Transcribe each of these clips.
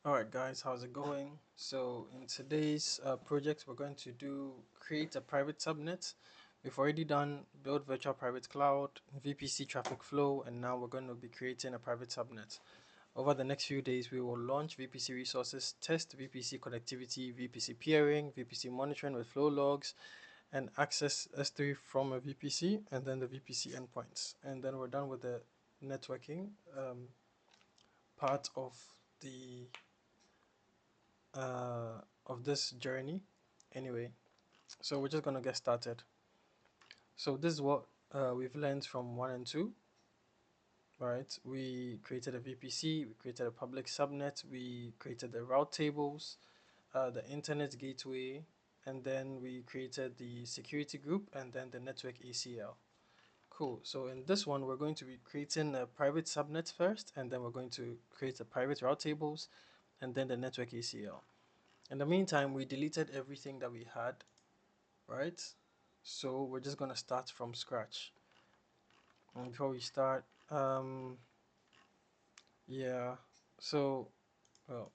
Alright guys, how's it going? So in today's project we're going to create a private subnet. We've already done build virtual private cloud, VPC traffic flow, and now we're going to be creating a private subnet. Over the next few days we will launch VPC resources, test VPC connectivity, VPC peering, VPC monitoring with flow logs, and access S3 from a VPC, and then the VPC endpoints. And then we're done with the networking part the of this journey. Anyway, so we're just gonna get started. So this is what we've learned from 1 and 2. Right, we created a VPC, we created a public subnet, we created the route tables, the internet gateway, and then we created the security group and then the network ACL. Cool. So in this one, we're going to be creating a private subnet first, and then we're going to create a private route tables, and then the network ACL. In the meantime, we deleted everything that we had, right? So we're just gonna start from scratch. And before we start, yeah, so, well,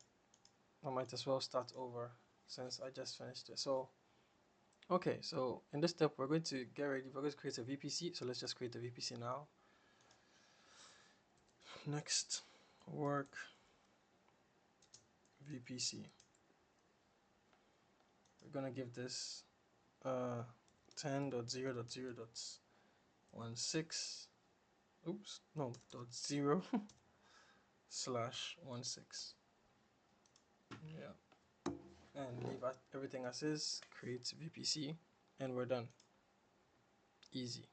I might as well start over since I just finished it. So, okay, so in this step, we're going to get ready. We're going to create a VPC. So let's just create a VPC now. Next, work VPC. We're gonna give this 10.0.0.16. Oops, no, .0 slash 16. Yeah, and leave everything as is. Create VPC, and we're done. Easy.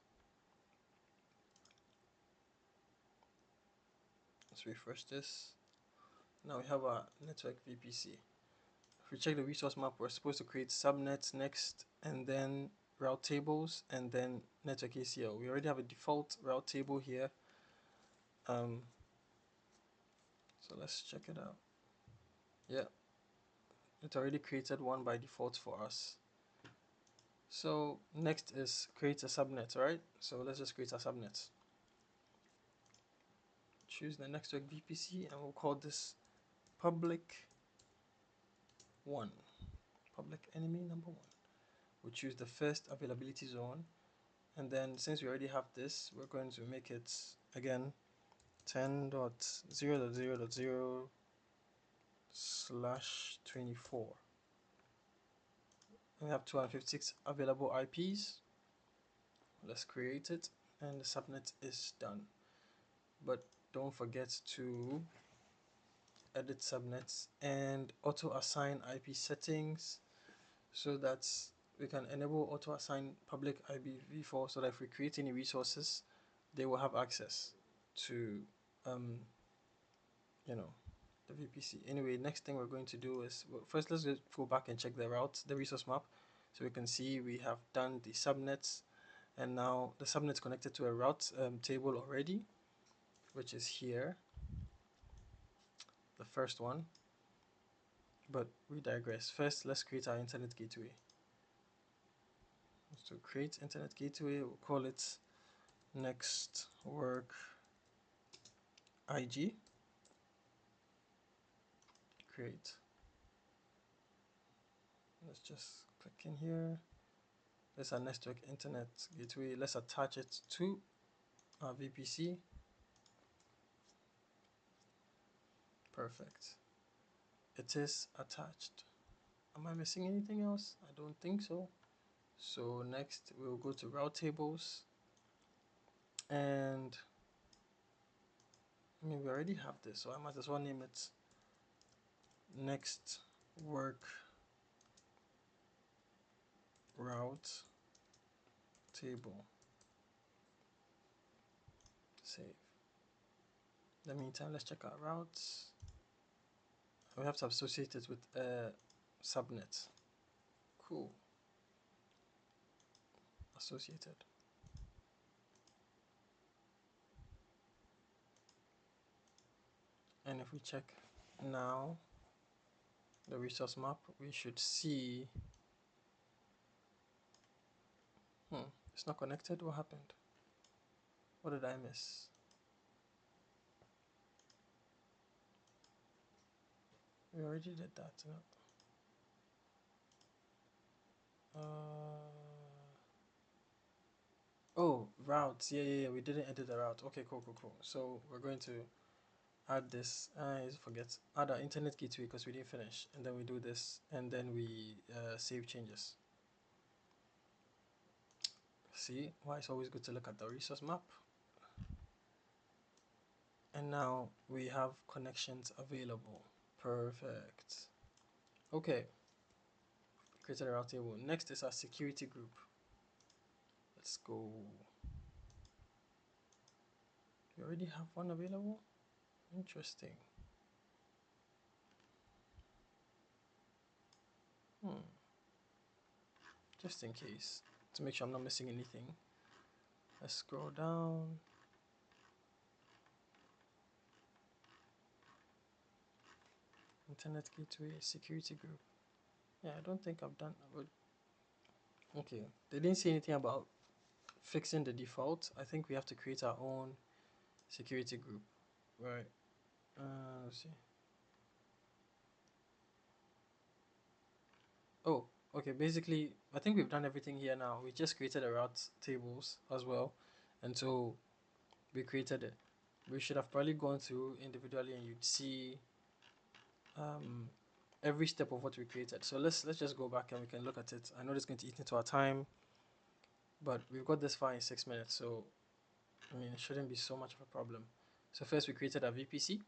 Let's refresh this. Now we have our network VPC. If we check the resource map, we're supposed to create subnets next, and then route tables, and then network ACL. We already have a default route table here. So let's check it out. Yeah, it already created one by default for us. So next is create a subnet, right? So let's just create a subnet. Choose the Nextwork VPC, and we'll call this public 1, public enemy number 1. We'll choose the first availability zone, and then since we already have this, we're going to make it again 10.0.0.0 slash 24. We have 256 available IPs. Let's create it, and the subnet is done. But don't forget to edit subnets and auto assign IP settings so that we can enable auto assign public IPv4 so that if we create any resources, they will have access to you know the VPC. Anyway, next thing we're going to do is, well, first let's go back and check the routes, the resource map, so we can see we have done the subnets, and now the subnet's connected to a route table already, which is here, the first one. But we digress. First, let's create our internet gateway. To create internet gateway, we'll call it Nextwork IG. Create. Let's just click in here. There's our Nextwork internet gateway. Let's attach it to our VPC. Perfect. It is attached. Am I missing anything else? I don't think so. So next we'll go to route tables, and I mean we already have this, so I might as well name it Nextwork route table. Save. In the meantime, let's check our routes. We have to associate it with a subnet. Cool. Associated. And if we check now the resource map, we should see it's not connected. What happened? What did I miss? We already did that. No? Oh, routes. Yeah. We didn't edit the route. Okay, cool. So we're going to add this. I forget. Add our internet gateway because we didn't finish, and then we do this, and then we save changes. See why it's always good to look at the resource map. And now we have connections available. Perfect. Okay. Created a route table. Next is our security group. Let's go. We already have one available. Interesting. Just in case, to make sure I'm not missing anything. Let's scroll down. Internet gateway, security group. Yeah, I don't think I've done. Okay, they didn't say anything about fixing the default. I think we have to create our own security group, right? Let's see. Oh, okay. Basically, I think we've done everything here now. We just created the route tables as well, and so we created it. We should have probably gone through individually, and you'd see um, every step of what we created. So let's just go back and we can look at it. I know it's going to eat into our time, but we've got this far in 6 minutes, so I mean it shouldn't be so much of a problem. So first we created a VPC,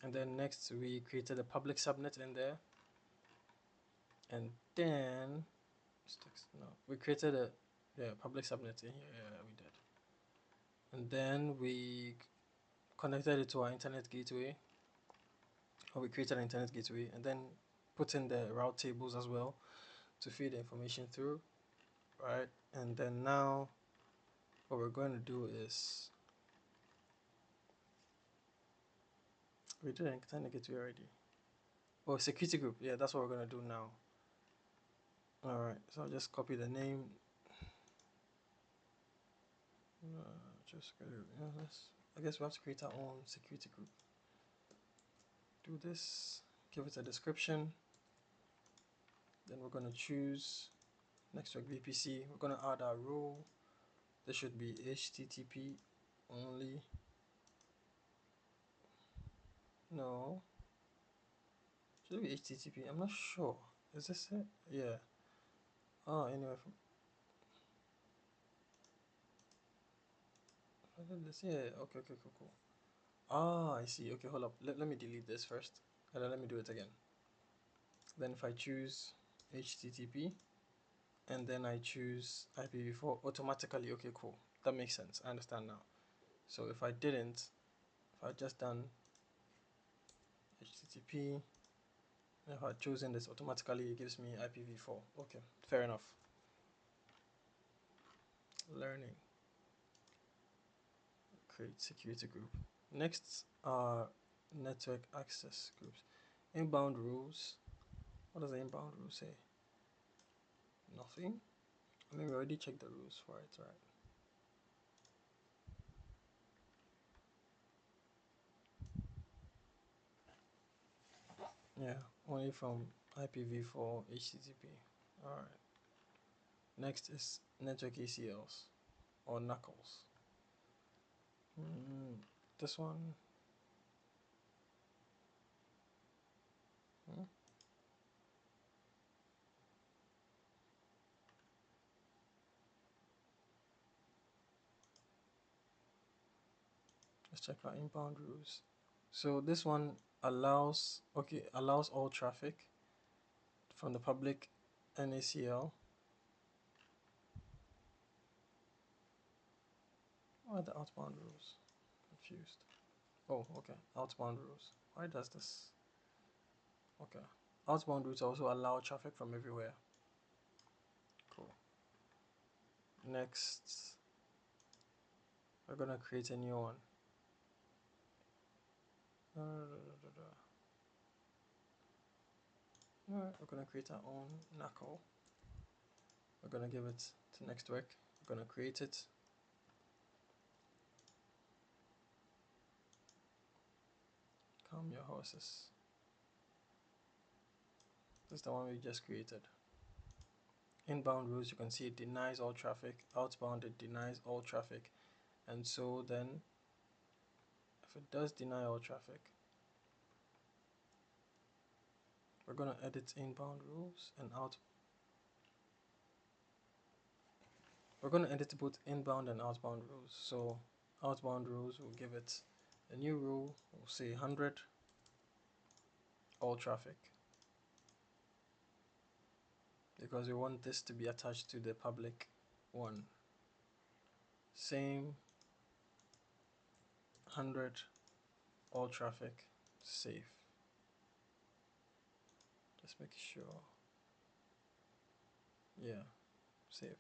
and then next we created a public subnet in there, and then no, we created a public subnet in here. Yeah, we did, and then we connected it to our internet gateway, or we created an internet gateway, and then put in the route tables as well to feed the information through, right? And then now what we're going to do is we did an internet gateway already. Oh, security group. Yeah, that's what we're going to do now. All right, so I'll just copy the name. I guess we have to create our own security group. Do this, give it a description. Then we're going to choose Nextwork VPC. We're going to add our role. This should be HTTP only. No. Should it be HTTP? I'm not sure. Is this it? Yeah. Oh, anyway. I did this. Yeah. Okay. Cool. Ah, I see. Okay, hold up. Let me delete this first. And then let me do it again. Then if I choose HTTP and then I choose IPv4 automatically. Okay, cool. That makes sense. I understand now. So if I didn't, if I just done HTTP, if I chosen this automatically, it gives me IPv4. Okay, fair enough. Learning. Create security group. Next are network access groups. Inbound rules. What does the inbound rule say? Nothing. I mean, we already checked the rules for it, right? Yeah, only from IPv4 HTTP. All right. Next is network ACLs or knuckles. This one. Hmm? Let's check our inbound rules. So this one allows all traffic from the public NACL. What are the outbound rules? Confused. Oh, okay. Outbound rules. Why does this? Okay. Outbound routes also allow traffic from everywhere. Cool. Next, we're gonna create a new one. Alright, we're gonna create our own knuckle. We're gonna give it to Nextwork. We're gonna create it. Calm your horses. This is the one we just created. Inbound rules, you can see it denies all traffic. Outbound, it denies all traffic. And so then, if it does deny all traffic, we're going to edit inbound rules and out. We're going to edit both inbound and outbound rules. So outbound rules, will give it a new rule. We'll say 100 all traffic, because we want this to be attached to the public one. Same 100 all traffic, save. Just make sure. Yeah, save.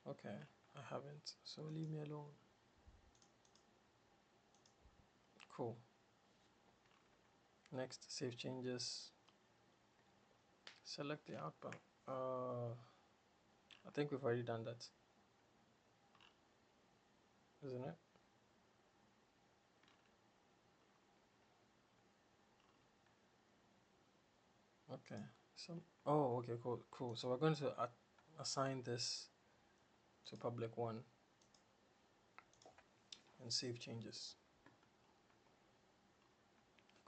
Okay, I haven't, so leave me alone. Cool. Next, save changes. Select the outbound. I think we've already done that, isn't it? Okay. Okay, cool. So we're going to assign this to public one and save changes.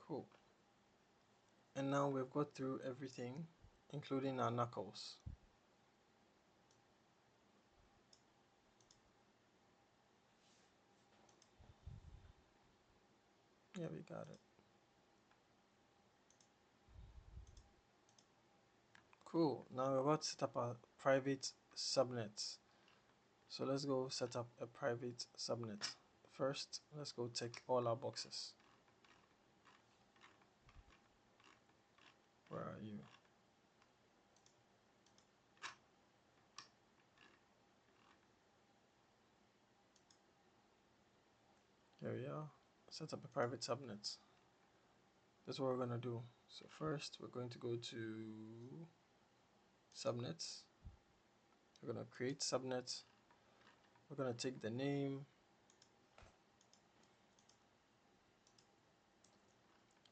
Cool. And now we've got through everything, including our knuckles. Yeah, we got it. Cool. Now we're about to set up a private subnet. So let's go set up a private subnet. First, let's go tick all our boxes. Where are you? Here we are. Set up a private subnet. That's what we're going to do. So first, we're going to go to subnets. We're going to create subnet. We're going to take the name.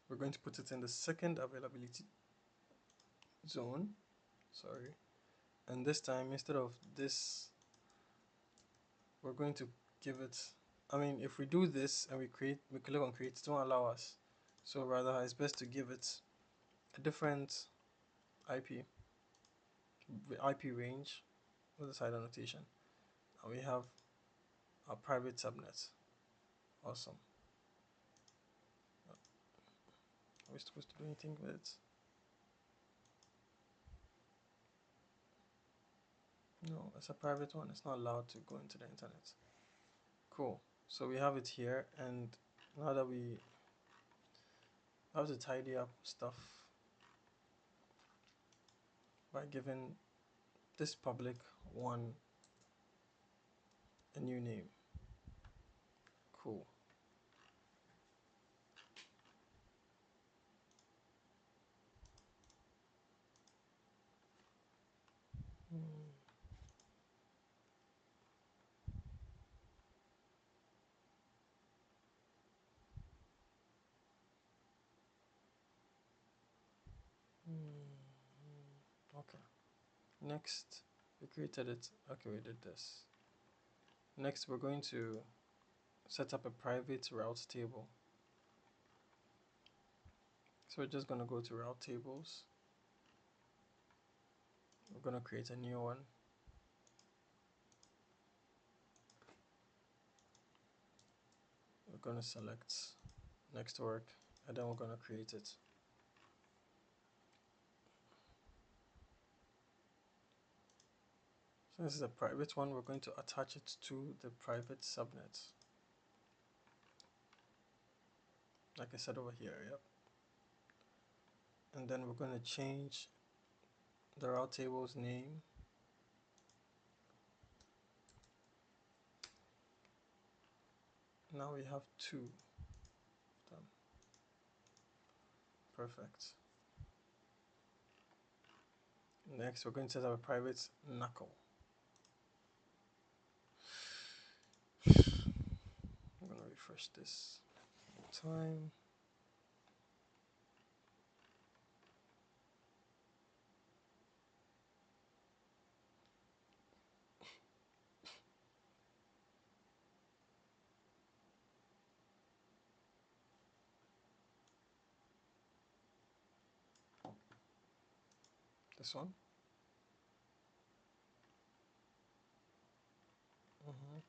We're going to put it in the second availability zone. Sorry. And this time, instead of this, we're going to give it, if we do this and we click on create, it won't allow us. So rather, it's best to give it a different IP range with a side annotation. And we have our private subnet. Awesome. Are we supposed to do anything with it? No, it's a private one. It's not allowed to go into the internet. Cool. So we have it here, and now that we have to tidy up stuff by giving this public one a new name. Cool. Okay. Next, we created it. Okay, we did this. Next, we're going to set up a private route table. So we're just going to go to route tables. We're going to create a new one. We're going to select Nextwork, and then we're going to create it. So this is a private one. We're going to attach it to the private subnet. Like I said over here, yep. And then we're going to change the route table's name. Now we have two. Done. Perfect. Next, we're going to set up a private knuckle. I'm going to refresh this time. This one. Mm-hmm.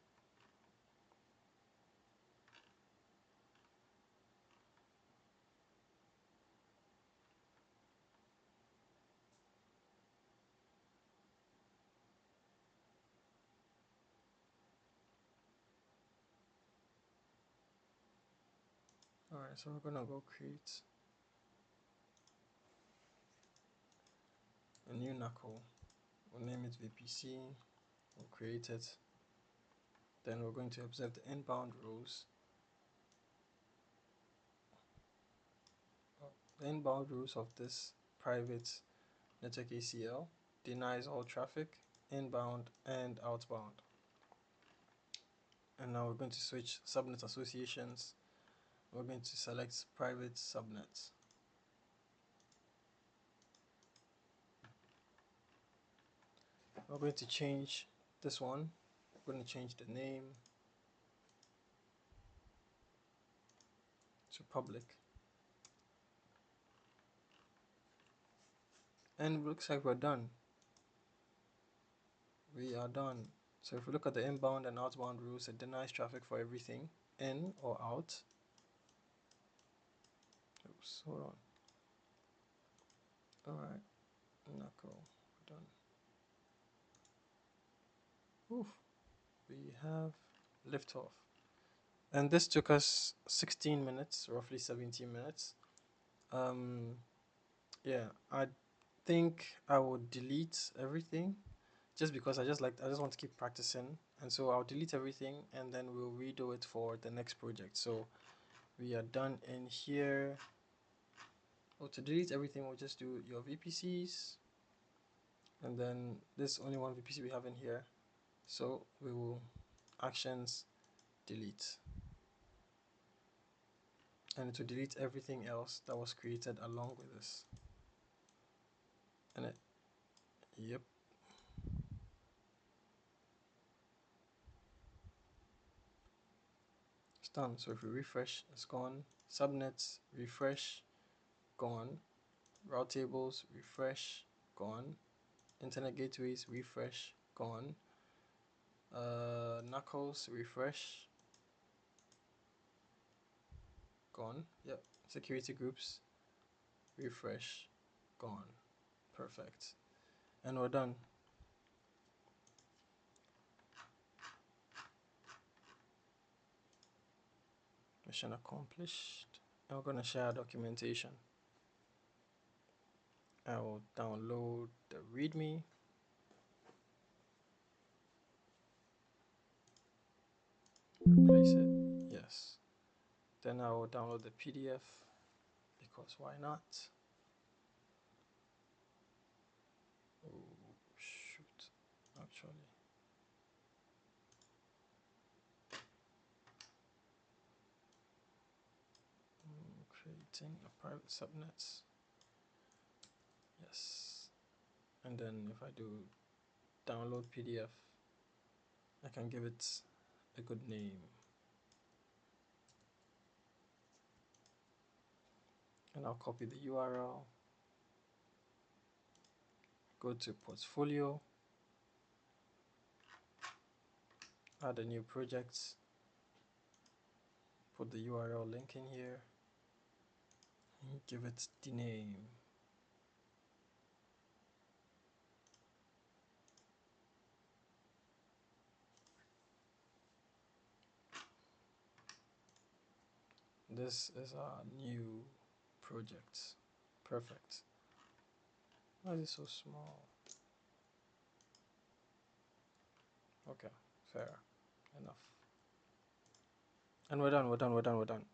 Alright, so we're gonna go create a new knuckle. We'll name it VPC. We'll create it. Then we're going to observe the inbound rules. The inbound rules of this private network ACL denies all traffic, inbound and outbound. And now we're going to switch subnet associations. We're going to select private subnets. We're going to change this one. We're going to change the name to public. And it looks like we're done. We are done. So if we look at the inbound and outbound rules, it denies traffic for everything, in or out. Oops, hold on. Alright, knuckle, we're done. Oof, we have liftoff. And this took us 16 minutes, roughly 17 minutes. Yeah, I think I would delete everything just because I just want to keep practicing. And so I'll delete everything and then we'll redo it for the next project. So we are done in here. Oh, to delete everything, we'll just do your VPCs. And then there's only one VPC we have in here. So we will actions delete. And it will delete everything else that was created along with this. And it, yep. It's done. So if we refresh, it's gone. Subnets, refresh, gone. Route tables, refresh, gone. Internet gateways, refresh, gone. Knuckles, refresh, gone. Yep. Security groups, refresh, gone. Perfect. And we're done. Mission accomplished. And we're going to share documentation. I will download the README. Replace it. Yes. Then I will download the PDF because why not? Oh, shoot. Actually. Creating a private subnet. Yes. And then if I do download PDF, I can give it a good name. And I'll copy the URL, go to portfolio, add a new project, put the URL link in here, and give it the name. This is our new project. Perfect. Why is it so small? Okay, fair enough. And we're done, we're done, we're done, we're done.